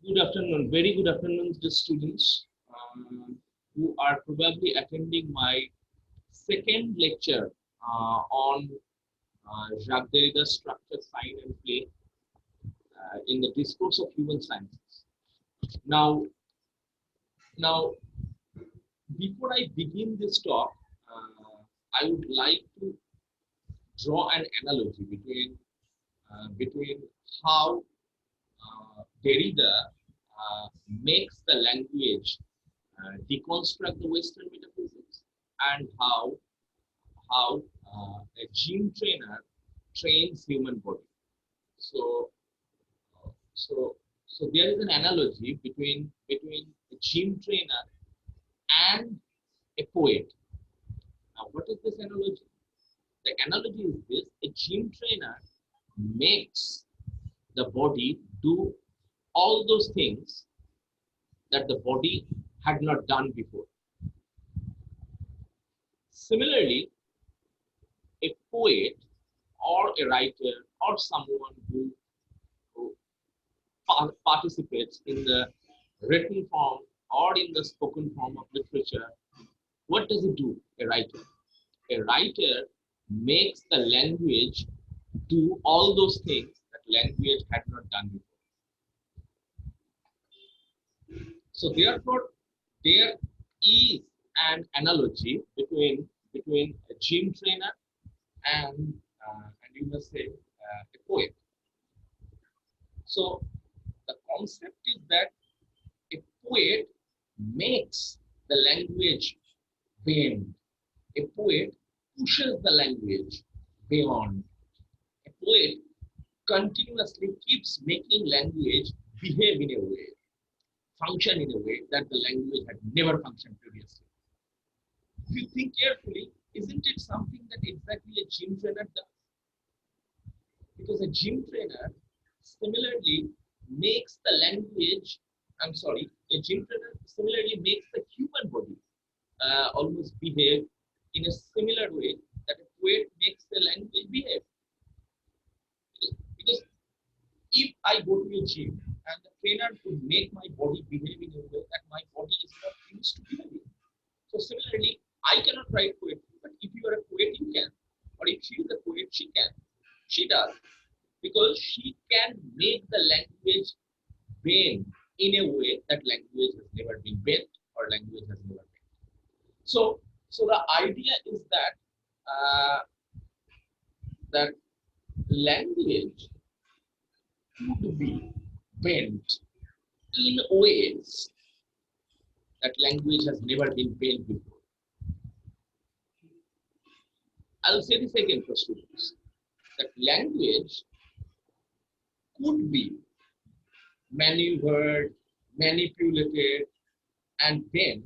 Good afternoon, very good afternoon to the students who are probably attending my second lecture on Jacques Derrida's structure, sign, and play in the discourse of human sciences. Now, before I begin this talk, I would like to draw an analogy between how Derrida makes the language deconstruct the Western metaphysics, and how a gym trainer trains human body. So, so there is an analogy between a gym trainer and a poet. Now, what is this analogy? The analogy is this: a gym trainer makes the body do all those things that the body had not done before. Similarly, a poet or a writer or someone who participates in the written form or in the spoken form of literature, what does it do? A writer makes the language do all those things that language had not done before. So therefore, there is an analogy between a gym trainer and you must say a poet. So the concept is that a poet makes the language bend. A poet pushes the language beyond. A poet continuously keeps making language behave in a way, function in a way that the language had never functioned previously. If you think carefully, isn't it something that exactly a gym trainer does? Because a gym trainer similarly makes the language, a gym trainer similarly makes the human body almost behave in a similar way that a poet makes the language behave. Because if I go to a gym and the trainer could make my body behave in a way that my body is not used to behaving. So similarly, I cannot write poetry, but if you are a poet, you can. Or if she is a poet, she can. She does. Because she can make the language bend in a way that language has never been bent or language has never been. So the idea is that language could be bent in ways that language has never been bent before. I'll say this again for students, that language could be maneuvered, manipulated, and bent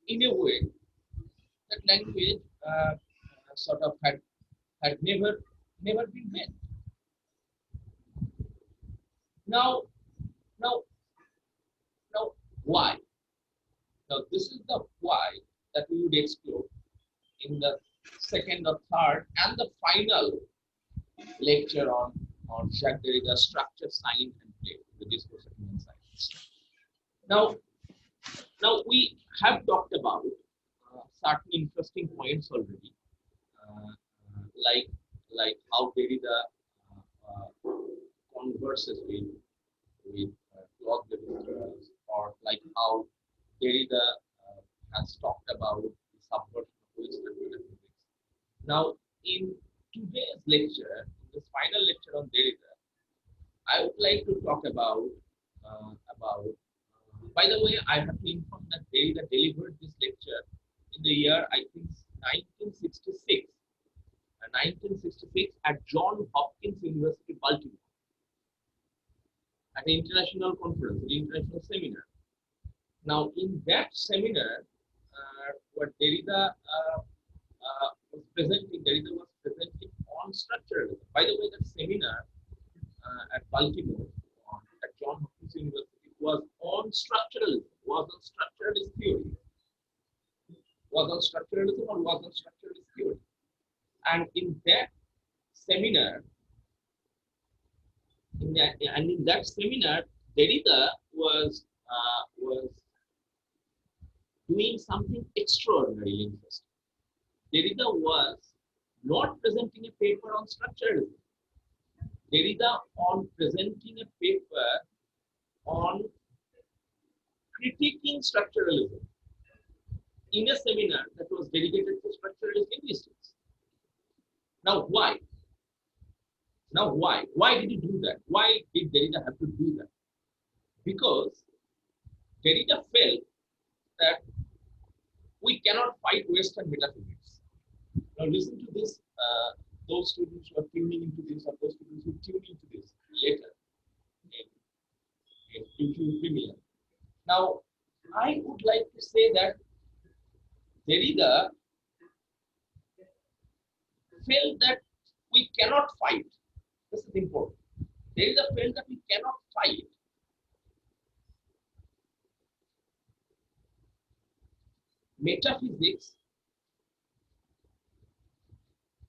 in a way that language sort of had never been bent. Now, why? Now, this is the why that we would explore in the second or third and the final lecture on Jacques Derrida's structure, sign, and play, the discourse of human science. Now we have talked about certain interesting points already, like how Derrida converses with Claude Lévi-Strauss, or like how Derrida has talked about the subversion of Western metaphysics. Now, in today's lecture, this final lecture on Derrida, I would like to talk about by the way, I have to inform that Derrida delivered this lecture in the year, I think, 1966. 1966 at Johns Hopkins University, Baltimore, at an international conference, an international seminar. Now, in that seminar, what Derrida was presenting on structuralism. By the way, that seminar at Baltimore, at Johns Hopkins University, was on structuralism, was on structuralist theory, was on structuralism or was on structuralist theory. And in that seminar, Derrida was doing something extraordinarily interesting. Derrida was not presenting a paper on structuralism. Derrida on presenting a paper on critiquing structuralism in a seminar that was dedicated to structuralist linguistics. Now, why? Why did he do that? Why did Derrida have to do that? Because Derrida felt that we cannot fight Western metaphysics. Now, listen to this. Those students who are tuning into this, or those students who tune into this later in YouTube Premium. Now, I would like to say that Derrida felt that we cannot fight. This is important. Derrida felt that we cannot fight metaphysics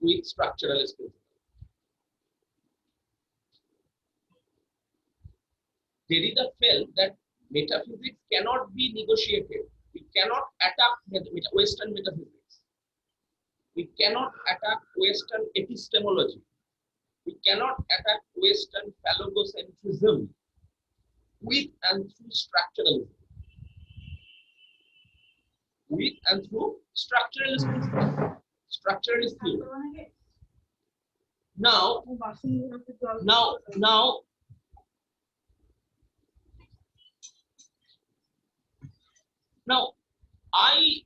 with structuralist principles. Derrida felt that metaphysics cannot be negotiated. We cannot attack Western metaphysics. We cannot attack Western epistemology. We cannot attack Western phallogocentrism with and through structuralism. With and through structuralist principles. Structuralist theory. Now, I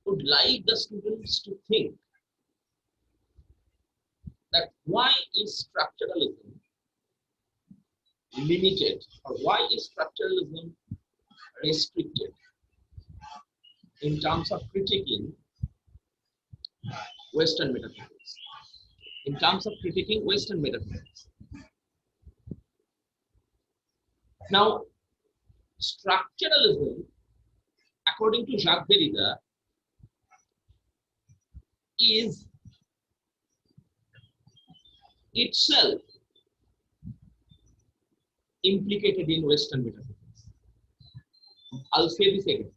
would like the students to think that why is structuralism limited, or why is structuralism restricted in terms of critiquing Western metaphysics? In terms of critiquing Western metaphysics. Now, structuralism, according to Jacques Derrida, is itself implicated in Western metaphysics. I'll say this again.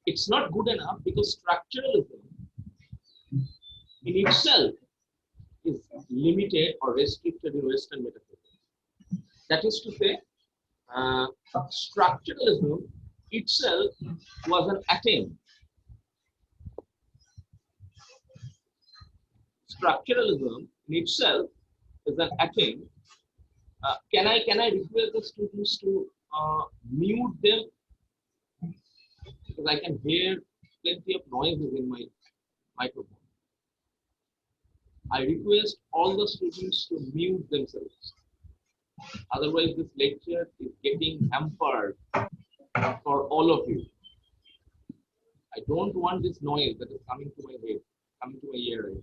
It's not good enough because structuralism in itself is limited or restricted in Western metaphysics. That is to say, structuralism itself was an attempt. Structuralism in itself is an attempt. Can I request the students to mute them, because I can hear plenty of noises in my microphone. I request all the students to mute themselves. Otherwise, this lecture is getting hampered for all of you. I don't want this noise that is coming to my head, coming to my ear.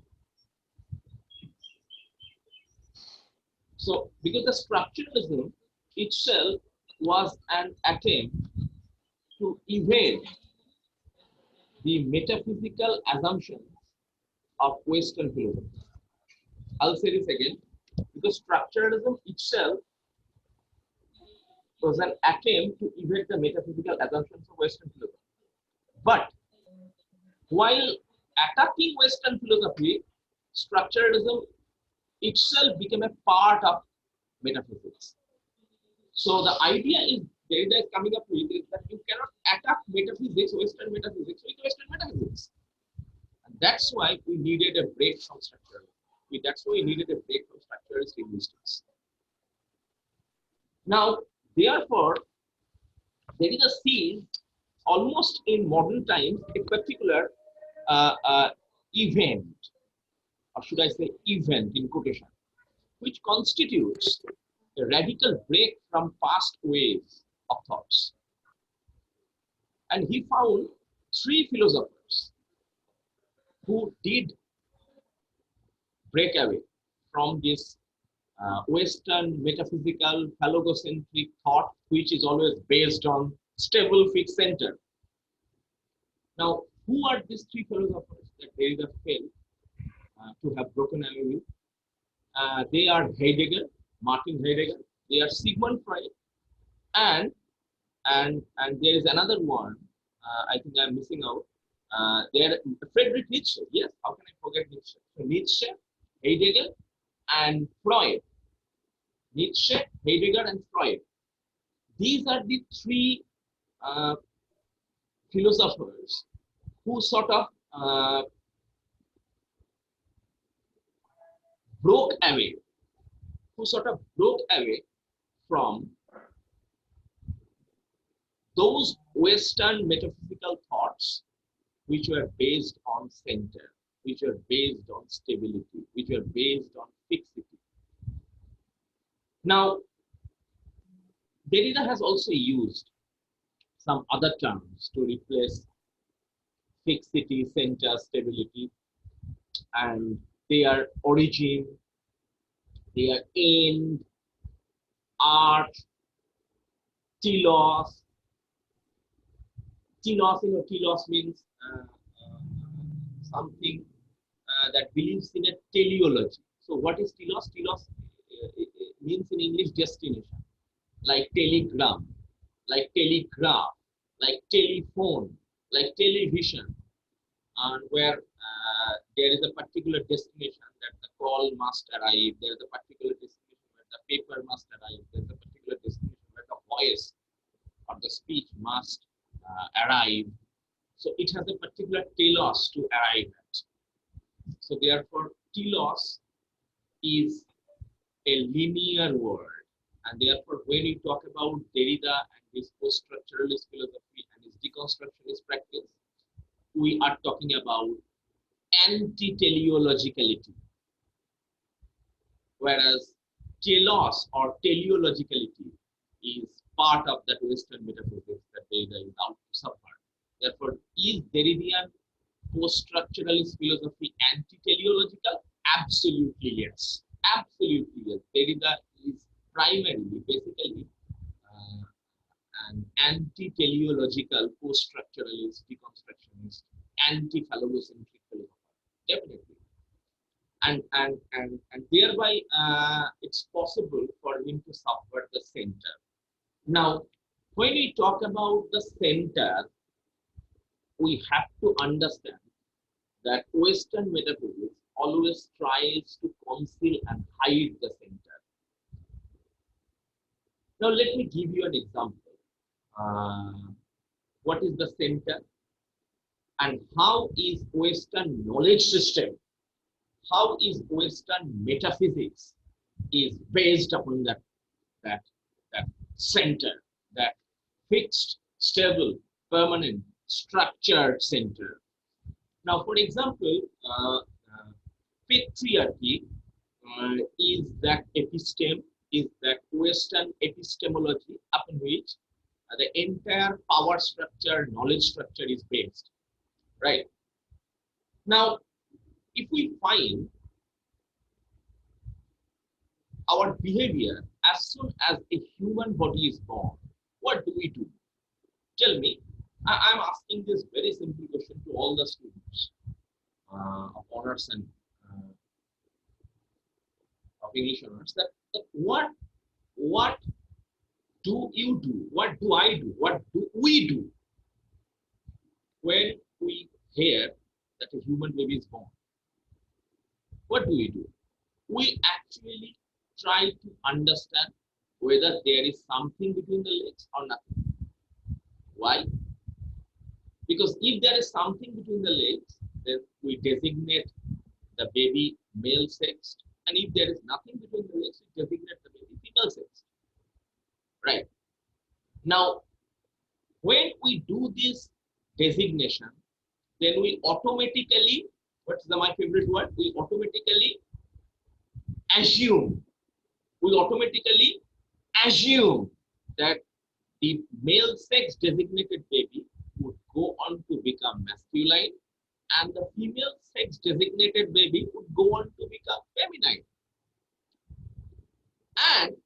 So, because the structuralism itself was an attempt to evade the metaphysical assumptions of Western philosophy. I'll say this again, because structuralism itself was an attempt to evade the metaphysical assumptions of Western philosophy. But while attacking Western philosophy, structuralism itself became a part of metaphysics. So the idea is Derrida is coming up with is that you cannot attack metaphysics, Western metaphysics, with Western metaphysics. And that's why we needed a break from structuralism. That's why we needed a break from structuralist linguistics. Now, therefore, Derrida sees almost in modern times a particular event, or should I say event in quotation, which constitutes a radical break from past ways of thoughts. And he found three philosophers who did break away from this Western metaphysical phallogocentric thought, which is always based on stable fixed center. Now, who are these three philosophers that Derrida failed to have broken away with? They are Heidegger, Martin Heidegger. They are Sigmund Freud, and there is another one. I think I'm missing out. There, Friedrich Nietzsche. Yes, how can I forget Nietzsche? So Nietzsche, Heidegger, and Freud. Nietzsche, Heidegger, and Freud. These are the three uh, philosophers who sort of broke away, from those Western metaphysical thoughts which were based on center, which were based on stability, which were based on fixity. Now, Derrida has also used some other terms to replace fixity, center, stability, and their origin, their end, art, telos. Telos means something that believes in a teleology. So what is telos? Telos means in English destination, like telegram, like telegraph, like telephone, like television, and where there is a particular destination that the call must arrive, there is a particular destination where the paper must arrive, there is a particular destination where the voice or the speech must arrive. So it has a particular telos to arrive at. So therefore, telos is a linear word. And therefore, when we talk about Derrida and his post-structuralist philosophy and his deconstructionist practice, we are talking about anti-teleologicality. Whereas telos or teleologicality is part of that Western metaphysics that Derrida is out to subvert. Therefore, is Derridian post-structuralist philosophy anti-teleological? Absolutely yes. Absolutely yes. Derrida is primarily, basically, an anti-teleological, post-structuralist, deconstructionist, anti-phallocentric philosopher. Definitely. And thereby, it's possible for him to subvert the center. Now, when we talk about the center, we have to understand that Western metaphysics always tries to conceal and hide the center. Now, let me give you an example. What is the center? And how is Western knowledge system, how is Western metaphysics is based upon that center, that fixed, stable, permanent, structured center. Now, for example, patriarchy is that episteme, is that Western epistemology upon which the entire power structure, knowledge structure is based, right? Now, if we find our behavior as soon as a human body is born, what do we do? Tell me. I'm asking this very simple question to all the students of honors and of English honors. That what do you do? What do I do? What do we do when we hear that a human baby is born? What do? We actually try to understand whether there is something between the legs or nothing. Why? Because if there is something between the legs, then we designate the baby male sexed, and if there is nothing between the legs, we designate the baby female sexed. Right. Now, when we do this designation, then we automatically, what's my favorite word? We automatically assume that the male sex designated baby would go on to become masculine and the female sex designated baby would go on to become feminine. And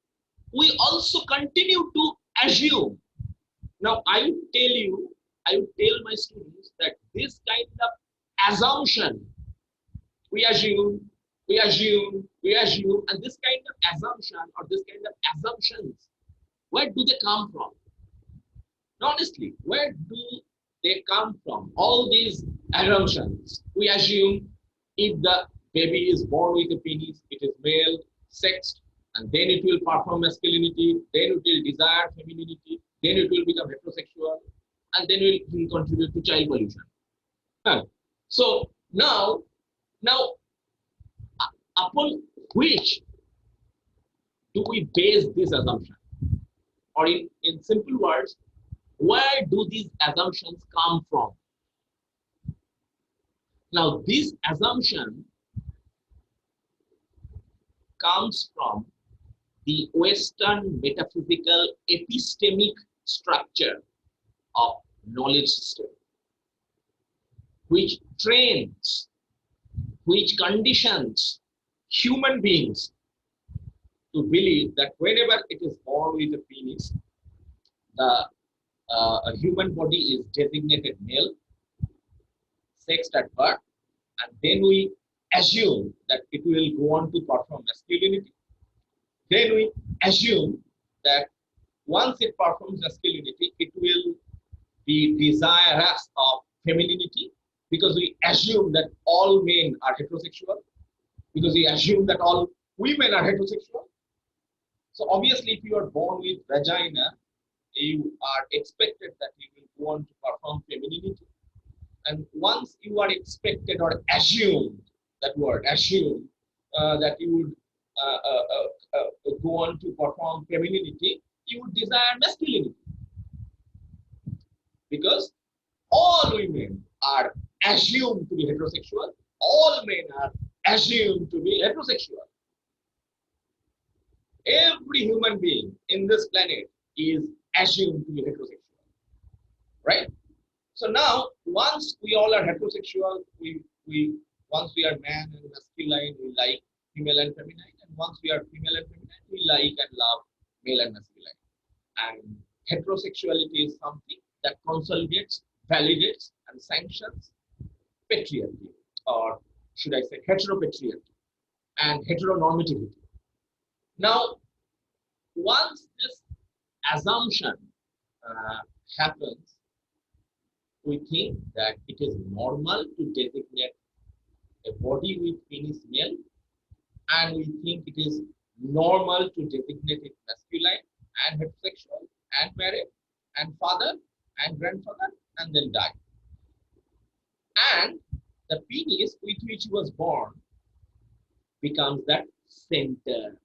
we also continue to assume. Now, I would tell my students that this kind of assumption, we assume, and this kind of assumption or this kind of assumptions, where do they come from? Honestly, where do they come from? All these assumptions. We assume if the baby is born with a penis, it is male, sexed, and then it will perform masculinity, then it will desire femininity, then it will become heterosexual, and then it will contribute to child pollution. So now, upon which do we base this assumption? Or in simple words, where do these assumptions come from? Now, this assumption comes from the Western metaphysical epistemic structure of knowledge system, which trains, which conditions human beings to believe that whenever it is born with a penis, a human body is designated male, sexed at birth, and then we assume that it will go on to perform masculinity. Then we assume that once it performs masculinity, it will be desirous of femininity, because we assume that all men are heterosexual, because we assume that all women are heterosexual. So obviously, if you are born with vagina, you are expected that you will go on to perform femininity. And once you are expected or assumed, that word, assumed, that you would go on to perform femininity, you would desire masculinity. Because all women are assumed to be heterosexual, all men are assumed to be heterosexual. Every human being in this planet is assumed to be heterosexual, right? So now, once we all are heterosexual, once we are man and masculine, we like female and feminine, and once we are female and feminine, we like and love male and masculine. And heterosexuality is something that consolidates, validates, and sanctions patriarchy, or should I say heteropatriarchy and heteronormativity. Now, once this assumption happens, we think that it is normal to designate a body with penis male, and we think it is normal to designate it masculine and heterosexual and married and father and grandfather and then die. And the penis with which he was born becomes that center.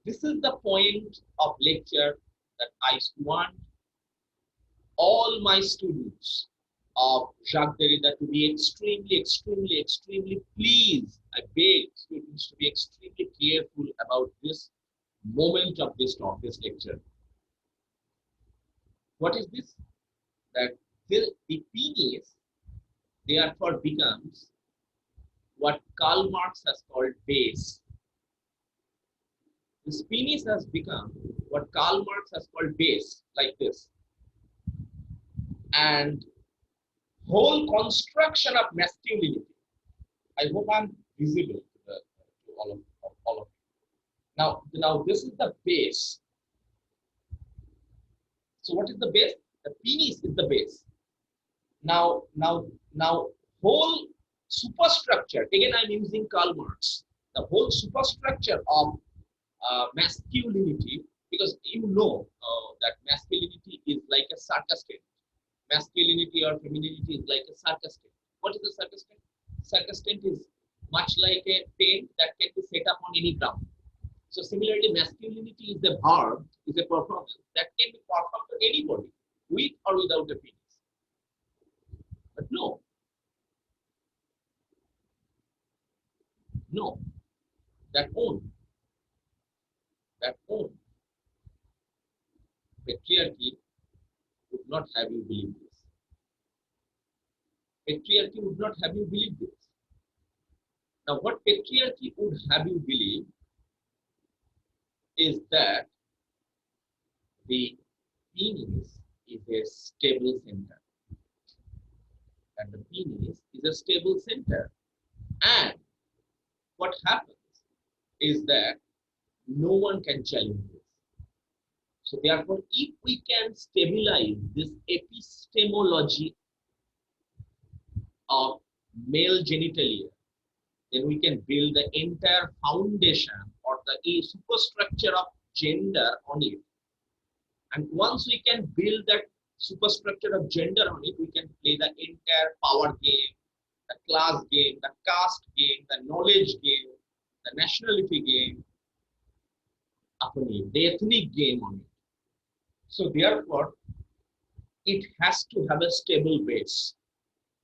This is the point of lecture that I want all my students of Jacques Derrida to be extremely pleased. I beg students to be extremely careful about this moment of this talk, this lecture. What is this? That the penis therefore becomes what Karl Marx has called base. This penis has become what Karl Marx has called base, like this. And whole construction of masculinity. I hope I'm visible to all of you. Now this is the base. So what is the base? The penis is the base. Now whole superstructure. Again, I'm using Karl Marx. The whole superstructure of masculinity, because you know that masculinity is like a circus tent. Masculinity or femininity is like a circus tent. What is a circus tent? Circus tent is much like a tent that can be set up on any ground. So similarly, masculinity is a verb, is a performance that can be performed on anybody, with or without a penis. But no, that won't. Patriarchy would not have you believe this. Patriarchy would not have you believe this. Now, what patriarchy would have you believe is that the penis is a stable center. And the penis is a stable center. And what happens is that no one can challenge this. So therefore, if we can stabilize this epistemology of male genitalia, then we can build the entire foundation or the superstructure of gender on it. And once we can build that superstructure of gender on it, we can play the entire power game, the class game, the caste game, the knowledge game, the nationality game upon it, the ethnic game on it. So therefore, it has to have a stable base.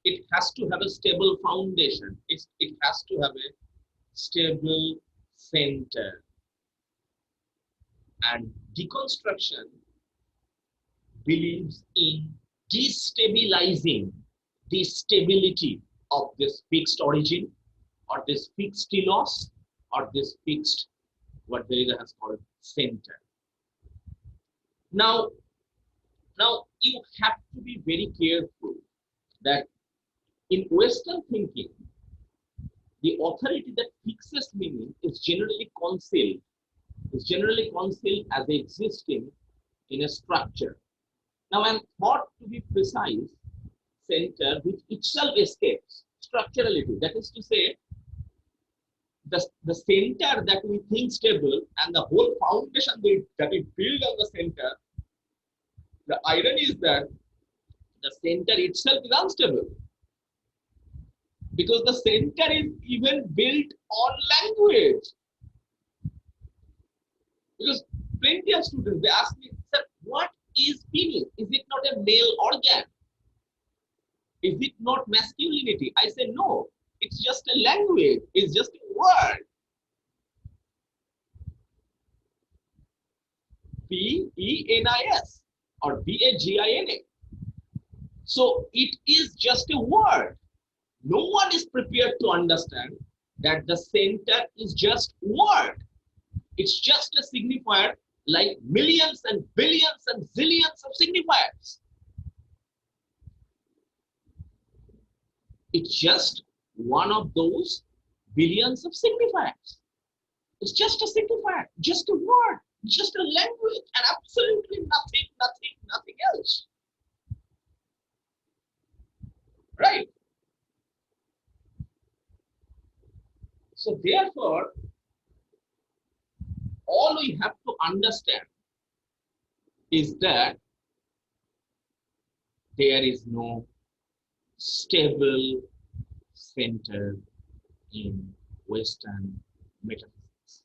It has to have a stable foundation. It has to have a stable center. And deconstruction believes in destabilizing the stability of this fixed origin or this fixed telos or this fixed, what Derrida has called, center. Now you have to be very careful that in Western thinking, the authority that fixes meaning is generally concealed as existing in a structure. Now I'm thought to be precise center which itself escapes structurality. That is to say, the center that we think stable and the whole foundation that we build on the center, the irony is that the center itself is unstable. Because the center is even built on language. Because plenty of students, they ask me, sir, what is penis? Is it not a male organ? Is it not masculinity? I say, no, it's just a language. It's just a word. P-E-N-I-S or B-A-G-I-N-A. So it is just a word. No one is prepared to understand that the center is just word. It's just a signifier like millions and billions and zillions of signifiers. It's just one of those billions of signifiers. It's just a signifier, just a word, just a language, and absolutely nothing else. Right? So therefore, all we have to understand is that there is no stable center in Western metaphysics.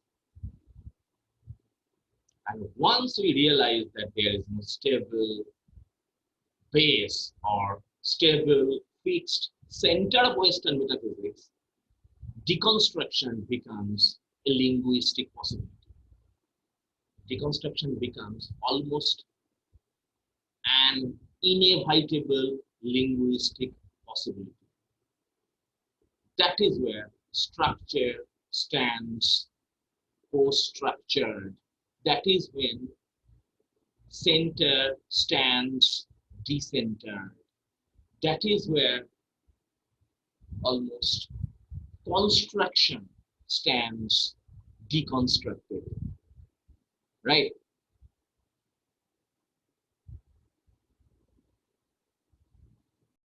And once we realize that there is no stable base or stable fixed center of Western metaphysics, deconstruction becomes a linguistic possibility. Deconstruction becomes almost an inevitable linguistic possibility. That is where structure stands post-structured. That is when center stands decentered. That is where almost construction stands deconstructed. Right?